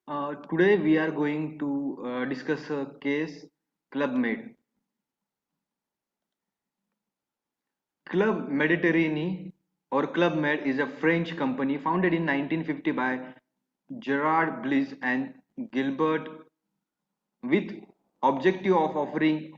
Today we are going to discuss a case Club Med. Club Mediterranee or Club Med is a French company founded in 1950 by Gerard Bliss and Gilbert with objective of offering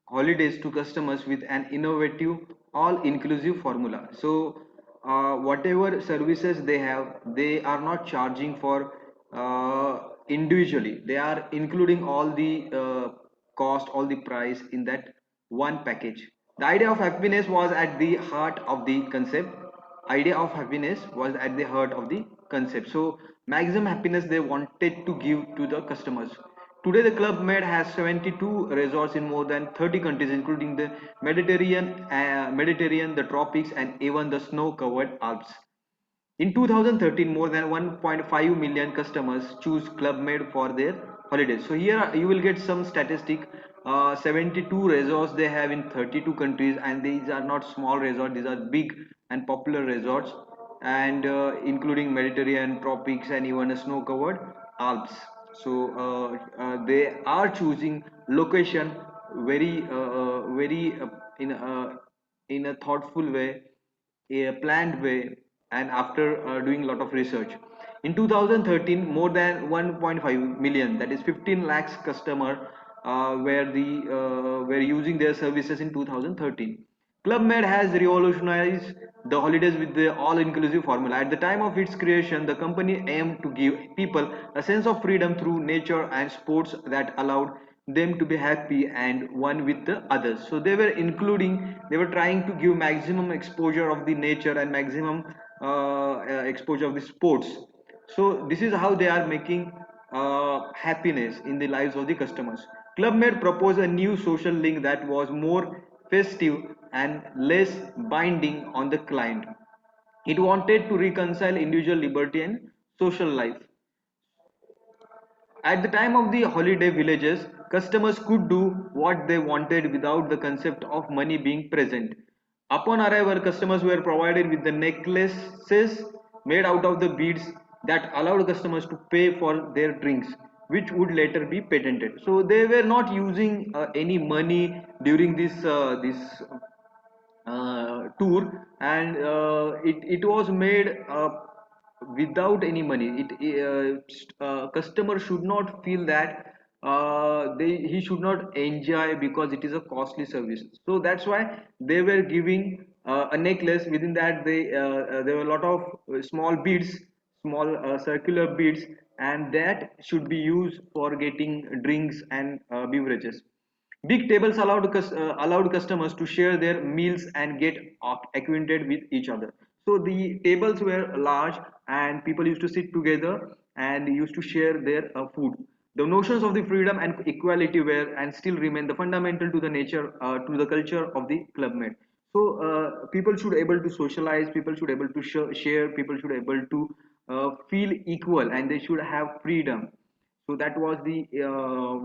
holidays to customers with an innovative all-inclusive formula. So whatever services they have, they are not charging for individually. They are including all the cost, all the price in that one package. The idea of happiness was at the heart of the concept. Idea of happiness was at the heart of the concept. So maximum happiness they wanted to give to the customers. Today, the Club Med has 72 resorts in more than 30 countries, including the Mediterranean, the tropics, and even the snow-covered Alps. In 2013, more than 1.5 million customers choose Club Med for their holidays. So here you will get some statistic. 72 resorts they have in 32 countries, and these are not small resorts. These are big and popular resorts, and including Mediterranean, tropics, and even a snow-covered Alps. So they are choosing location very in a thoughtful way, a planned way, and after doing a lot of research. In 2013, more than 1.5 million, that is 15 lakhs customer were using their services in 2013. Club Med has revolutionized the holidays with the all-inclusive formula. At the time of its creation, the company aimed to give people a sense of freedom through nature and sports that allowed them to be happy and one with the others. So they were trying to give maximum exposure of the nature and maximum exposure of the sports. So this is how they are making happiness in the lives of the customers. Club Med proposed a new social link that was more festive and less binding on the client. It wanted to reconcile individual liberty and social life. At the time of the holiday villages, customers could do what they wanted without the concept of money being present. Upon arrival, customers were provided with the necklaces made out of the beads that allowed customers to pay for their drinks, which would later be patented. So they were not using any money during this tour, and it was made without any money. Customer should not feel that he should not enjoy because it is a costly service. So that's why they were giving a necklace. Within that, there were a lot of small beads, small circular beads, and that should be used for getting drinks and beverages. Big tables allowed customers to share their meals and get acquainted with each other. So the tables were large, and people used to sit together and used to share their food. The notions of the freedom and equality were and still remain the fundamental to the nature, to the culture of the Club Med. So people should able to socialize, people should able to share, people should able to feel equal, and they should have freedom. So that was the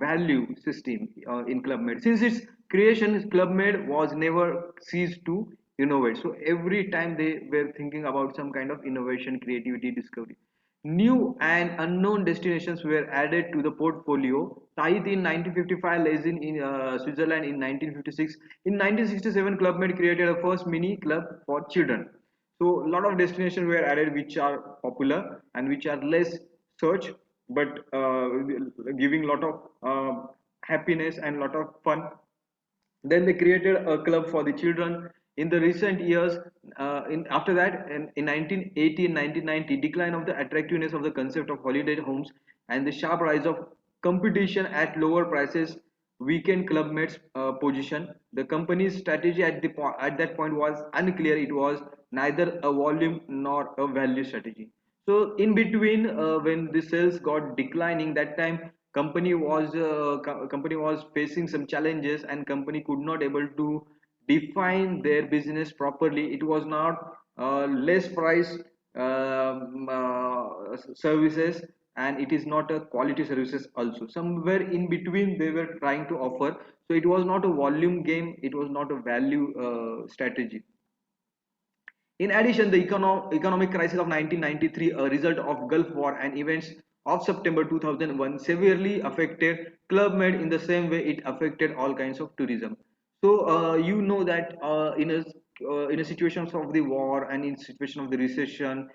value system in Club Med. Since its creation, Club Med was never ceased to innovate. So every time they were thinking about some kind of innovation, creativity, discovery. New and unknown destinations were added to the portfolio. Tahiti in 1955, Lezin in Switzerland in 1956. In 1967, Club Med created a first mini club for children. So a lot of destinations were added which are popular and which are less searched, but giving a lot of happiness and a lot of fun. Then they created a club for the children. In the recent years, after that, in 1980 and 1990, decline of the attractiveness of the concept of holiday homes and the sharp rise of competition at lower prices weakened Club Med's position. The company's strategy at that point was unclear. It was neither a volume nor a value strategy. So in between, when the sales got declining, that time company was facing some challenges, and company could not able to define their business properly. It was not less price services, and it is not a quality services also. Somewhere in between they were trying to offer. So it was not a volume game, it was not a value strategy. In addition, the economic crisis of 1993, a result of Gulf War and events of September 2001 severely affected Club Med in the same way it affected all kinds of tourism. So you know that in a situation of the war and in situation of the recession,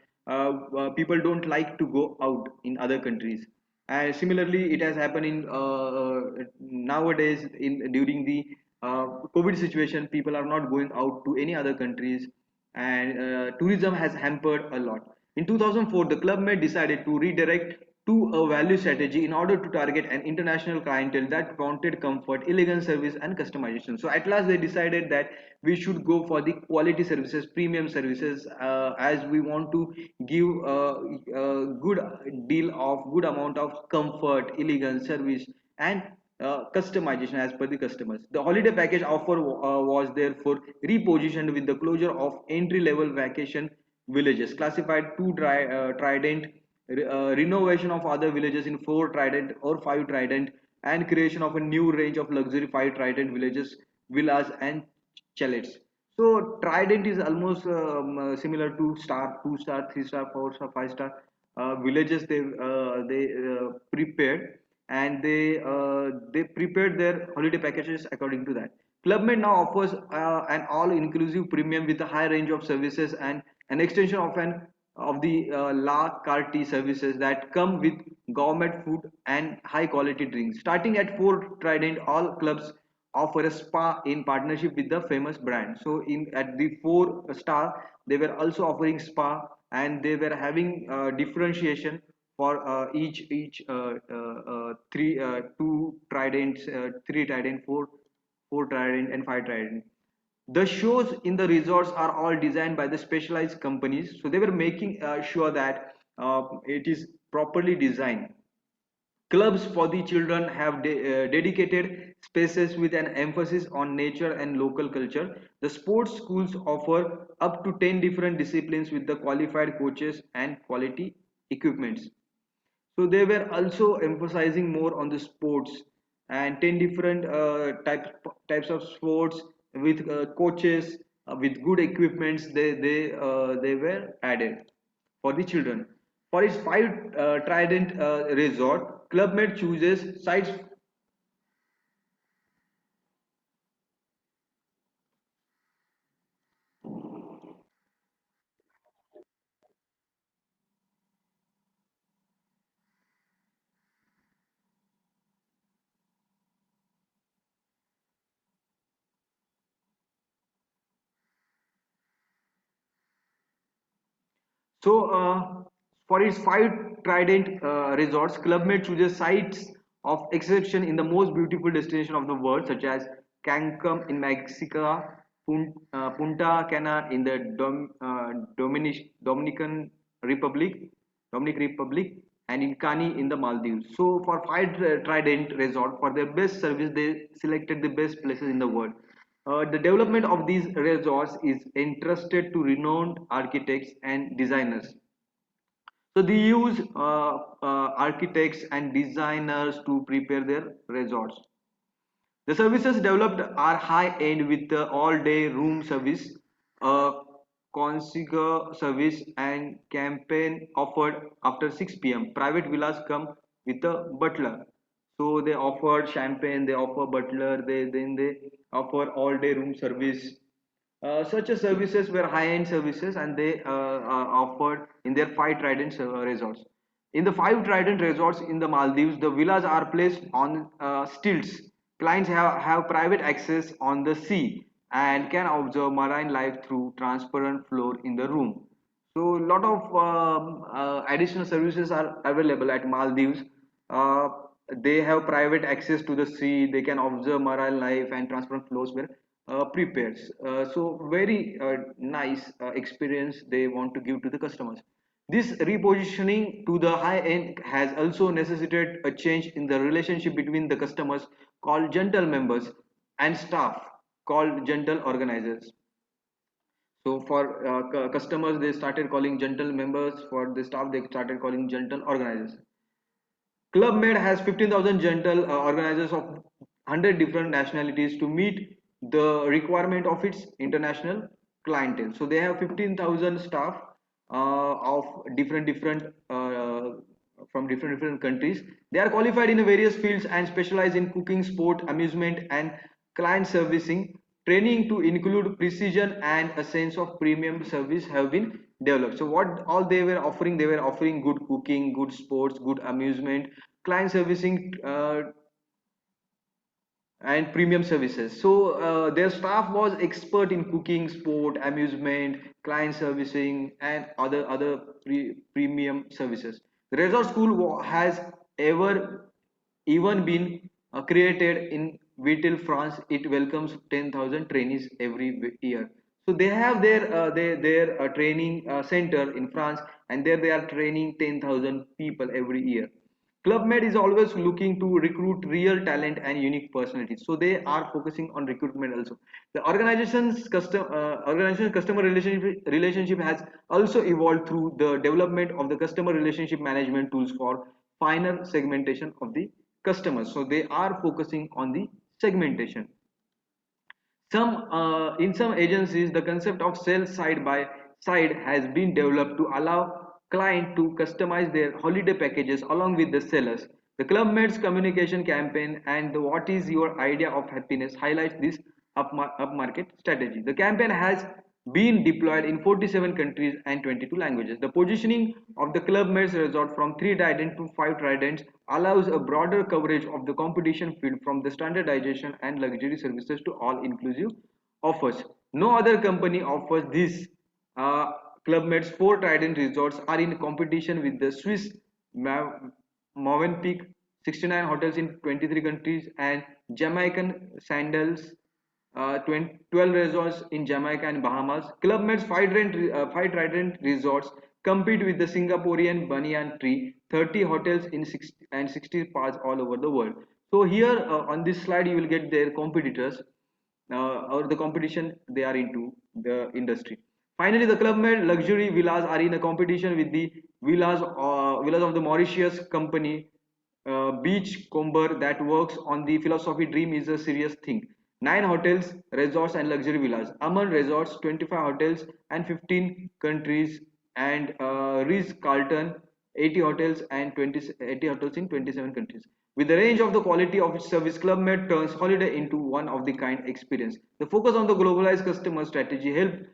people don't like to go out in other countries. And similarly, it has happened in nowadays in during the COVID situation. People are not going out to any other countries, and tourism has hampered a lot. In 2004, the Club Med decided to redirect to a value strategy in order to target an international clientele that wanted comfort, elegant service, and customization. So at last, they decided that we should go for the quality services, premium services, as we want to give a good deal of good amount of comfort, elegance, service, and customization as per the customers. The holiday package offer was therefore repositioned with the closure of entry-level vacation villages, classified two trident, renovation of other villages in four trident or five trident, and creation of a new range of luxury five trident villages, villas, and chalets. So trident is almost similar to star, two star, three star, four star, five star villages. They prepared, and they prepared their holiday packages according to that. Club Med now offers an all-inclusive premium with a high range of services and an extension of the La Carte services that come with gourmet food and high quality drinks. Starting at 4 Trident, all clubs offer a spa in partnership with the famous brand. So in at the 4 star, they were also offering spa, and they were having differentiation for each three two tridents, three trident, four trident, and five trident. The shows in the resorts are all designed by the specialized companies, so they were making sure that it is properly designed. Clubs for the children have dedicated spaces with an emphasis on nature and local culture. The sports schools offer up to 10 different disciplines with the qualified coaches and quality equipments. So they were also emphasizing more on the sports, and 10 different types of sports with coaches with good equipments. They were added for the children. For its five Trident resort, Club Med chooses sites. So, for its five Trident resorts, Club Med chooses sites of exception in the most beautiful destination of the world, such as Cancun in Mexico, Punta Cana in the Dominican Republic, and in Cani in the Maldives. So, for five Trident resort, for their best service, they selected the best places in the world. The development of these resorts is entrusted to renowned architects and designers. So they use architects and designers to prepare their resorts. The services developed are high-end with the all-day room service, a concierge service, and campaign offered after 6 p.m. Private villas come with a butler. So they offer champagne, they offer butler, they offer all-day room service. Such a services were high-end services, and they offered in their five Trident resorts. In the five Trident resorts in the Maldives, the villas are placed on stilts. Clients have private access on the sea and can observe marine life through transparent floor in the room. So a lot of additional services are available at Maldives. Uh, they have private access to the sea. They can observe marine life, and transparent floors were prepared. So very nice experience they want to give to the customers. This repositioning to the high end has also necessitated a change in the relationship between the customers, called gentle members, and staff, called gentle organizers. So for customers, they started calling gentle members. For the staff, they started calling gentle organizers. Club Med has 15,000 gentle organizers of 100 different nationalities to meet the requirement of its international clientele. So they have 15,000 staff of different from different countries. They are qualified in various fields and specialize in cooking, sport, amusement, and client servicing. Training to include precision and a sense of premium service have been developed. So what all they were offering? They were offering good cooking, good sports, good amusement, client servicing, and premium services. So their staff was expert in cooking, sport, amusement, client servicing, and other premium services. The resort school has ever even been created in Vittel, France. It welcomes 10,000 trainees every year. So they have their training center in France, and there they are training 10,000 people every year. Club Med is always looking to recruit real talent and unique personalities. So they are focusing on recruitment also. The organization's customer relationship has also evolved through the development of the customer relationship management tools for finer segmentation of the customers. So they are focusing on the segmentation. In some agencies, the concept of sales side by side has been developed to allow client to customize their holiday packages along with the sellers. The Club Med's communication campaign and the What is Your Idea of Happiness highlights this upmarket strategy. The campaign has been deployed in 47 countries and 22 languages. The positioning of the Club Med's resort from 3 trident to 5 tridents allows a broader coverage of the competition field from the standardization and luxury services to all inclusive offers. No other company offers this. Club Med's 4 trident resorts are in competition with the Swiss Movenpick 69 hotels in 23 countries and Jamaican Sandals 12 resorts in Jamaica and Bahamas. Club Med's 5 Trident resorts compete with the Singaporean Banyan Tree, 30 hotels in 60 and 60 parts all over the world. So here on this slide you will get their competitors or the competition they are into the industry. Finally, the Club Med luxury villas are in a competition with the villas of the Mauritius company Beachcomber that works on the philosophy dream is a serious thing. 9 hotels, resorts and luxury villas. Aman Resorts, 25 hotels and 15 countries and Ritz Carlton, 80 hotels and 80 hotels in 27 countries. With the range of the quality of its service, Club Med turns holiday into one of the kind experience. The focus on the globalized customer strategy helped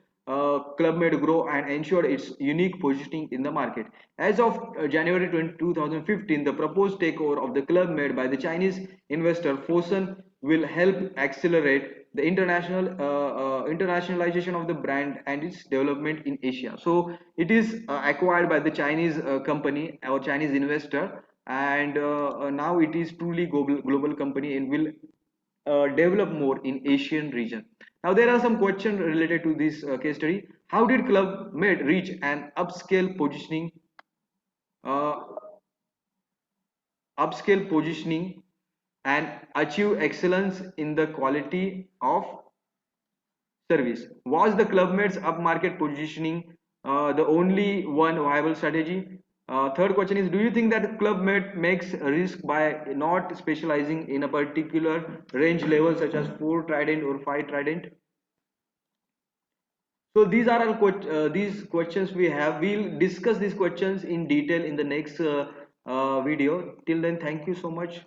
Club Med grow and ensure its unique positioning in the market. As of January 2015, the proposed takeover of the Club Med by the Chinese investor Fosun will help accelerate the internationalization of the brand and its development in Asia. So it is acquired by the Chinese company or Chinese investor, and now it is truly global company and will develop more in Asian region. Now there are some questions related to this case study. How did Club Med reach an uh, upscale positioning and achieve excellence in the quality of service? Was the Club Med's upmarket positioning the only one viable strategy? Third question is, do you think that Club Med makes a risk by not specializing in a particular range level such as 4 trident or 5 trident? So these are all these questions we have. We'll discuss these questions in detail in the next video. Till then, thank you so much.